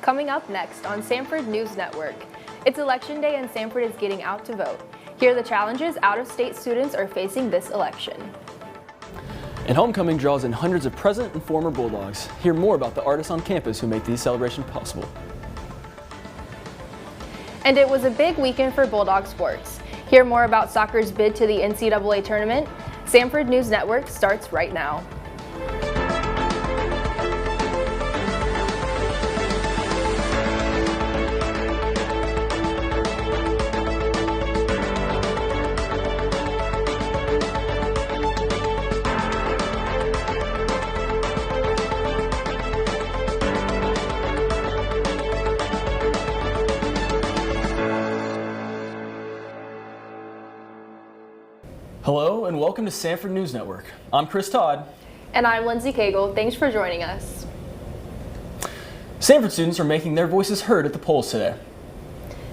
Coming up next on Samford News Network. It's Election Day and Samford is getting out to vote. Here are the challenges out-of-state students are facing this election. And homecoming draws in hundreds of present and former Bulldogs. Hear more about the artists on campus who make these celebrations possible. And it was a big weekend for Bulldog sports. Hear more about soccer's bid to the NCAA tournament. Samford News Network starts right now. Hello and welcome to Samford News Network. I'm Chris Todd. And I'm Lindsay Cagle. Thanks for joining us. Samford students are making their voices heard at the polls today.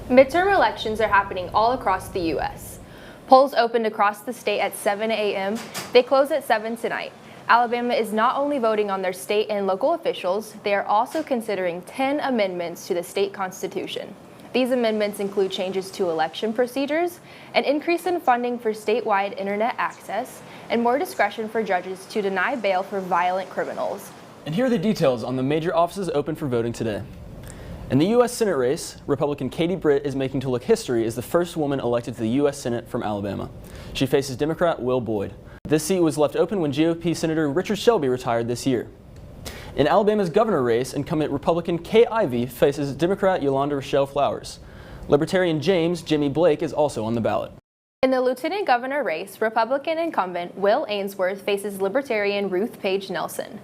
Midterm elections are happening all across the U.S. Polls opened across the state at 7 a.m. They close at 7 tonight. Alabama is not only voting on their state and local officials, they are also considering 10 amendments to the state constitution. These amendments include changes to election procedures, an increase in funding for statewide internet access, and more discretion for judges to deny bail for violent criminals. And here are the details on the major offices open for voting today. In the U.S. Senate race, Republican Katie Britt is making to look history as the first woman elected to the U.S. Senate from Alabama. She faces Democrat Will Boyd. This seat was left open when GOP Senator Richard Shelby retired this year. In Alabama's governor race, incumbent Republican Kay Ivey faces Democrat Yolanda Rochelle Flowers. Libertarian Jimmy Blake is also on the ballot. In the lieutenant governor race, Republican incumbent Will Ainsworth faces Libertarian Ruth Page Nelson.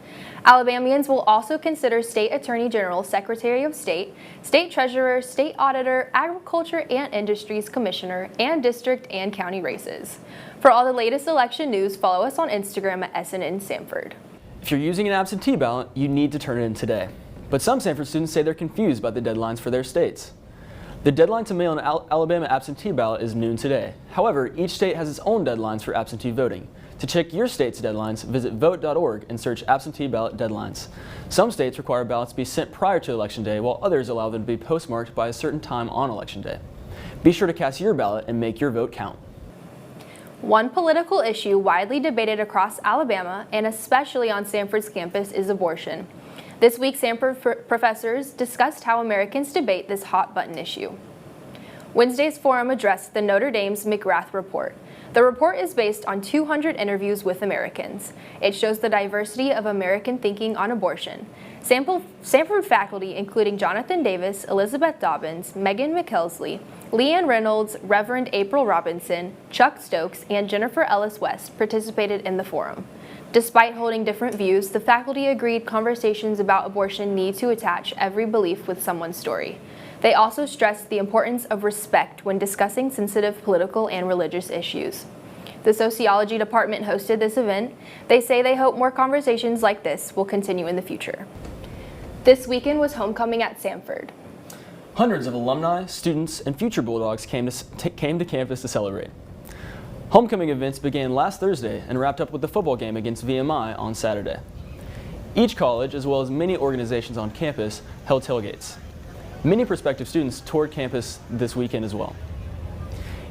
Alabamians will also consider State Attorney General, Secretary of State, State Treasurer, State Auditor, Agriculture and Industries Commissioner, and district and county races. For all the latest election news, follow us on Instagram at SNN Samford. If you're using an absentee ballot, you need to turn it in today. But some Samford students say they're confused by the deadlines for their states. The deadline to mail an Alabama absentee ballot is noon today. However, each state has its own deadlines for absentee voting. To check your state's deadlines, visit vote.org and search absentee ballot deadlines. Some states require ballots to be sent prior to Election Day, while others allow them to be postmarked by a certain time on Election Day. Be sure to cast your ballot and make your vote count. One political issue widely debated across Alabama, and especially on Samford's campus, is abortion. This week, Samford professors discussed how Americans debate this hot-button issue. Wednesday's forum addressed the Notre Dame's McGrath Report. The report is based on 200 interviews with Americans. It shows the diversity of American thinking on abortion. Samford faculty, including Jonathan Davis, Elizabeth Dobbins, Megan McKelsley, Leanne Reynolds, Reverend April Robinson, Chuck Stokes, and Jennifer Ellis West, participated in the forum. Despite holding different views, the faculty agreed conversations about abortion need to attach every belief with someone's story. They also stressed the importance of respect when discussing sensitive political and religious issues. The sociology department hosted this event. They say they hope more conversations like this will continue in the future. This weekend was homecoming at Samford. Hundreds of alumni, students, and future Bulldogs came to campus to celebrate. Homecoming events began last Thursday and wrapped up with the football game against VMI on Saturday. Each college, as well as many organizations on campus, held tailgates. Many prospective students toured campus this weekend as well.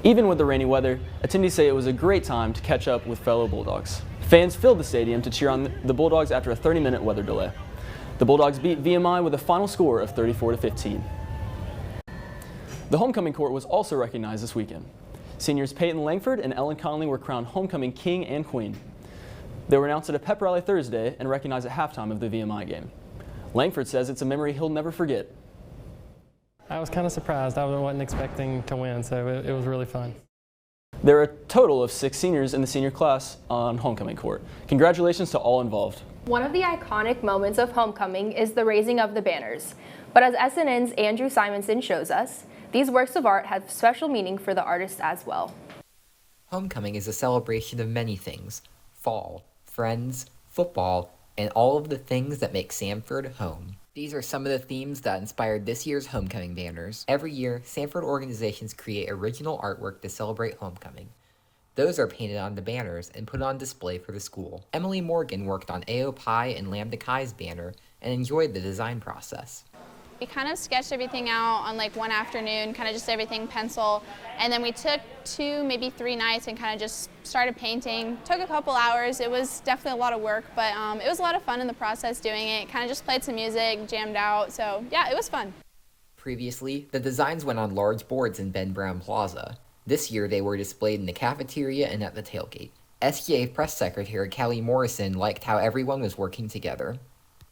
Even with the rainy weather, attendees say it was a great time to catch up with fellow Bulldogs. Fans filled the stadium to cheer on the Bulldogs after a 30-minute weather delay. The Bulldogs beat VMI with a final score of 34-15. The homecoming court was also recognized this weekend. Seniors Peyton Langford and Ellen Conley were crowned homecoming king and queen. They were announced at a pep rally Thursday and recognized at halftime of the VMI game. Langford says it's a memory he'll never forget. I was kind of surprised. I wasn't expecting to win, so it was really fun. There are a total of 6 seniors in the senior class on homecoming court. Congratulations to all involved. One of the iconic moments of homecoming is the raising of the banners. But as SNN's Andrew Simonson shows us, these works of art have special meaning for the artists as well. Homecoming is a celebration of many things: fall, friends, football, and all of the things that make Samford home. These are some of the themes that inspired this year's homecoming banners. Every year, Samford organizations create original artwork to celebrate homecoming. Those are painted on the banners and put on display for the school. Emily Morgan worked on AOPI and Lambda Chi's banner and enjoyed the design process. We kind of sketched everything out on like one afternoon, kind of just everything pencil, and then we took 2, maybe 3 nights and kind of just started painting. Took a couple hours. It was definitely a lot of work, but it was a lot of fun in the process doing it. Kind of just played some music, jammed out, so yeah, it was fun. Previously, the designs went on large boards in Ben Brown Plaza. This year, they were displayed in the cafeteria and at the tailgate. SGA Press Secretary Callie Morrison liked how everyone was working together.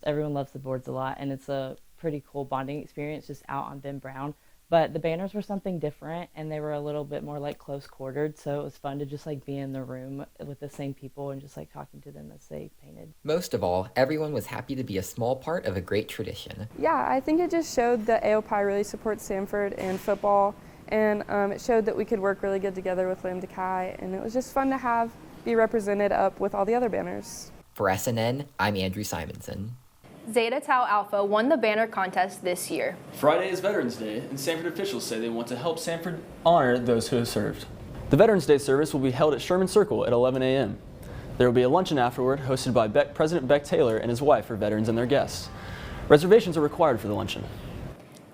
Everyone loves the boards a lot, and it's a pretty cool bonding experience just out on Ben Brown. But the banners were something different, and they were a little bit more like close quartered, so it was fun to just like be in the room with the same people and just like talking to them as they painted. Most of all, everyone was happy to be a small part of a great tradition. Yeah, I think it just showed that AOPI really supports Samford and football, and it showed that we could work really good together with Lambda Chi, and it was just fun to be represented up with all the other banners. For SNN, I'm Andrew Simonson. Zeta Tau Alpha won the banner contest this year. Friday is Veterans Day, and Samford officials say they want to help Samford honor those who have served. The Veterans Day service will be held at Sherman Circle at 11 a.m. There will be a luncheon afterward hosted by President Beck Taylor and his wife for veterans and their guests. Reservations are required for the luncheon.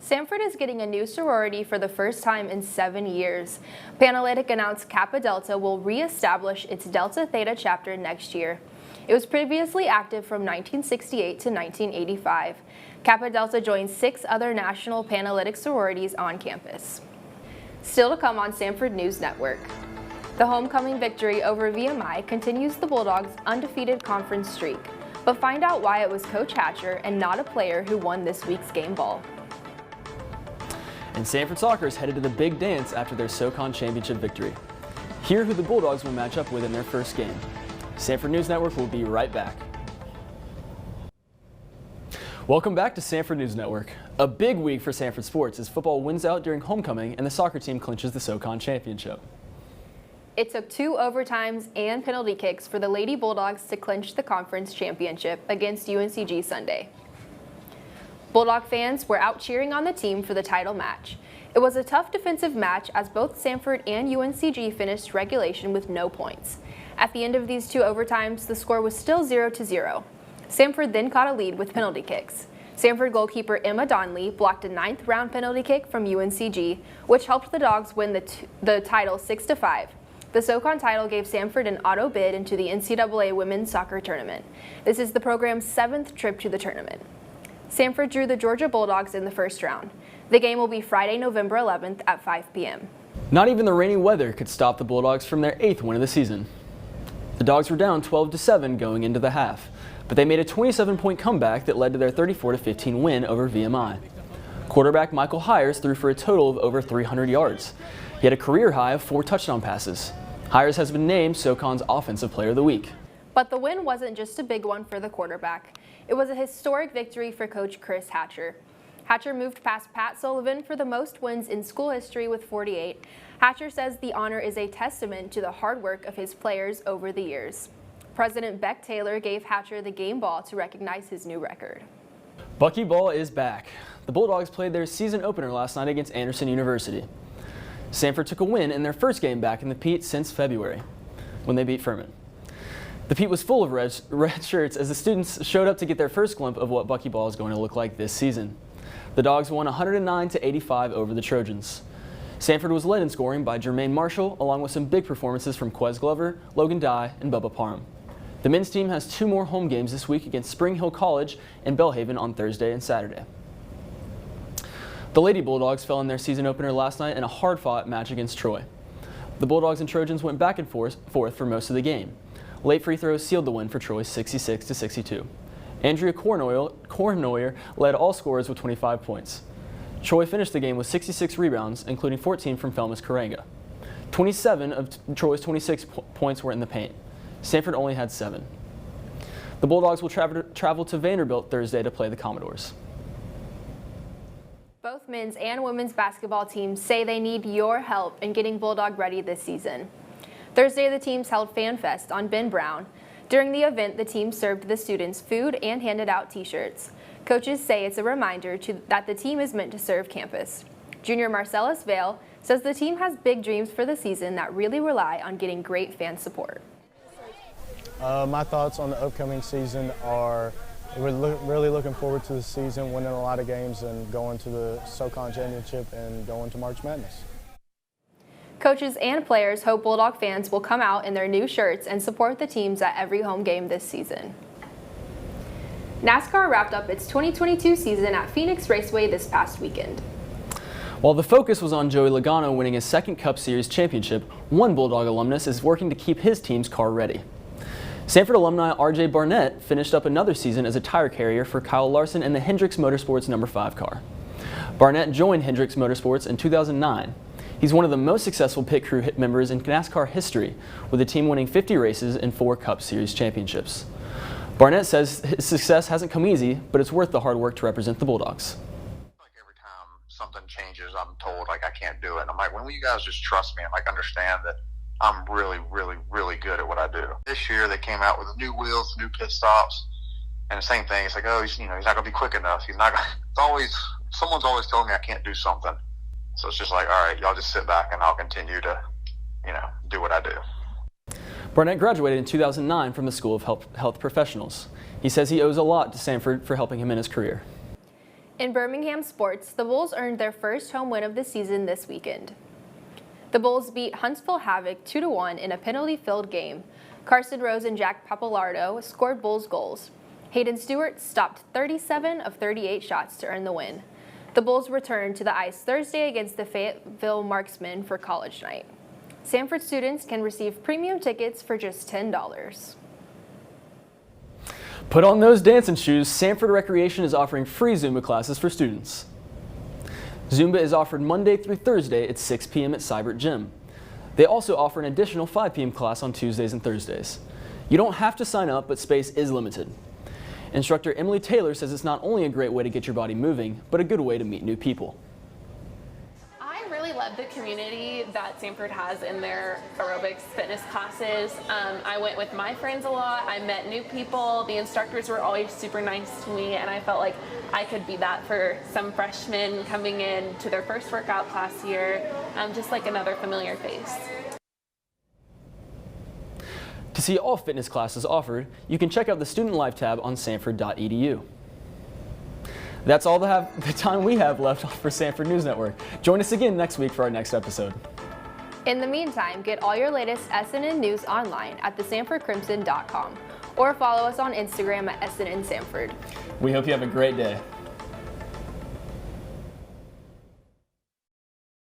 Samford is getting a new sorority for the first time in 7 years. Panalytic announced Kappa Delta will re-establish its Delta Theta chapter next year. It was previously active from 1968 to 1985. Kappa Delta joins 6 other national Panalytic sororities on campus. Still to come on Samford News Network. The homecoming victory over VMI continues the Bulldogs' undefeated conference streak, but find out why it was Coach Hatcher and not a player who won this week's game ball. And Samford Soccer is headed to the big dance after their SoCon championship victory. Hear who the Bulldogs will match up with in their first game. Samford News Network will be right back. Welcome back to Samford News Network. A big week for Samford sports as football wins out during homecoming and the soccer team clinches the SoCon championship. It took 2 overtimes and penalty kicks for the Lady Bulldogs to clinch the conference championship against UNCG Sunday. Bulldog fans were out cheering on the team for the title match. It was a tough defensive match as both Samford and UNCG finished regulation with no points. At the end of these 2 overtimes, the score was still 0-0. Samford then caught a lead with penalty kicks. Samford goalkeeper Emma Donley blocked a 9th round penalty kick from UNCG, which helped the Dogs win the title 6-5. The SoCon title gave Samford an auto bid into the NCAA Women's Soccer Tournament. This is the program's 7th trip to the tournament. Samford drew the Georgia Bulldogs in the first round. The game will be Friday, November 11th at 5 p.m. Not even the rainy weather could stop the Bulldogs from their 8th win of the season. The Dogs were down 12-7 going into the half, but they made a 27-point comeback that led to their 34-15 win over VMI. Quarterback Michael Hires threw for a total of over 300 yards. He had a career high of 4 touchdown passes. Hires has been named SoCon's Offensive Player of the Week. But the win wasn't just a big one for the quarterback. It was a historic victory for Coach Chris Hatcher. Hatcher moved past Pat Sullivan for the most wins in school history with 48. Hatcher says the honor is a testament to the hard work of his players over the years. President Beck Taylor gave Hatcher the game ball to recognize his new record. Buckyball is back. The Bulldogs played their season opener last night against Anderson University. Samford took a win in their first game back in the Pete since February, when they beat Furman. The Pete was full of red shirts as the students showed up to get their first glimpse of what Buckyball is going to look like this season. The Dogs won 109-85 over the Trojans. Samford was led in scoring by Jermaine Marshall, along with some big performances from Quez Glover, Logan Dye, and Bubba Parham. The men's team has 2 more home games this week against Spring Hill College and Belhaven on Thursday and Saturday. The Lady Bulldogs fell in their season opener last night in a hard-fought match against Troy. The Bulldogs and Trojans went back and forth for most of the game. Late free throws sealed the win for Troy 66-62. Andrea Kornoyer led all scorers with 25 points. Troy finished the game with 66 rebounds, including 14 from Felmus Karenga. 27 of Troy's 26 points were in the paint. Samford only had 7. The Bulldogs will travel to Vanderbilt Thursday to play the Commodores. Both men's and women's basketball teams say they need your help in getting Bulldog ready this season. Thursday, the teams held Fan Fest on Ben Brown. During the event, the team served the students food and handed out t-shirts. Coaches say it's a reminder that the team is meant to serve campus. Junior Marcellus Vale says the team has big dreams for the season that really rely on getting great fan support. My thoughts on the upcoming season are we're really looking forward to the season, winning a lot of games and going to the SoCon Championship and going to March Madness. Coaches and players hope Bulldog fans will come out in their new shirts and support the teams at every home game this season. NASCAR wrapped up its 2022 season at Phoenix Raceway this past weekend. While the focus was on Joey Logano winning his second Cup Series championship, one Bulldog alumnus is working to keep his team's car ready. Samford alumni RJ Barnett finished up another season as a tire carrier for Kyle Larson and the Hendricks Motorsports No. 5 car. Barnett joined Hendricks Motorsports in 2009. He's one of the most successful pit crew members in NASCAR history, with the team winning 50 races and 4 Cup Series championships. Barnett says his success hasn't come easy, but it's worth the hard work to represent the Bulldogs. Like every time something changes, I'm told like I can't do it. And I'm like, when will you guys just trust me and like understand that I'm really, really, really good at what I do? This year they came out with new wheels, new pit stops, and the same thing. It's like, oh, he's not going to be quick enough. He's not gonna, someone's always telling me I can't do something. So it's just like, all right, y'all just sit back and I'll continue to, do what I do. Barnett graduated in 2009 from the School of Health Professionals. He says he owes a lot to Samford for helping him in his career. In Birmingham sports, the Bulls earned their first home win of the season this weekend. The Bulls beat Huntsville Havoc 2-1 in a penalty-filled game. Carson Rose and Jack Papalardo scored Bulls goals. Hayden Stewart stopped 37 of 38 shots to earn the win. The Bulls returned to the ice Thursday against the Fayetteville Marksmen for college night. Samford students can receive premium tickets for just $10. Put on those dancing shoes. Samford Recreation is offering free Zumba classes for students. Zumba is offered Monday through Thursday at 6 p.m. at Cybert Gym. They also offer an additional 5 p.m. class on Tuesdays and Thursdays. You don't have to sign up, but space is limited. Instructor Emily Taylor says it's not only a great way to get your body moving, but a good way to meet new people. I really love the community that Samford has in their aerobics fitness classes. I went with my friends a lot. I met new people. The instructors were always super nice to me, and I felt like I could be that for some freshmen coming in to their first workout class here, just like another familiar face. To see all fitness classes offered, you can check out the Student Life tab on samford.edu. That's all the time we have left for Samford News Network. Join us again next week for our next episode. In the meantime, get all your latest SNN news online at thesamfordcrimson.com or follow us on Instagram at SNN Samford. We hope you have a great day.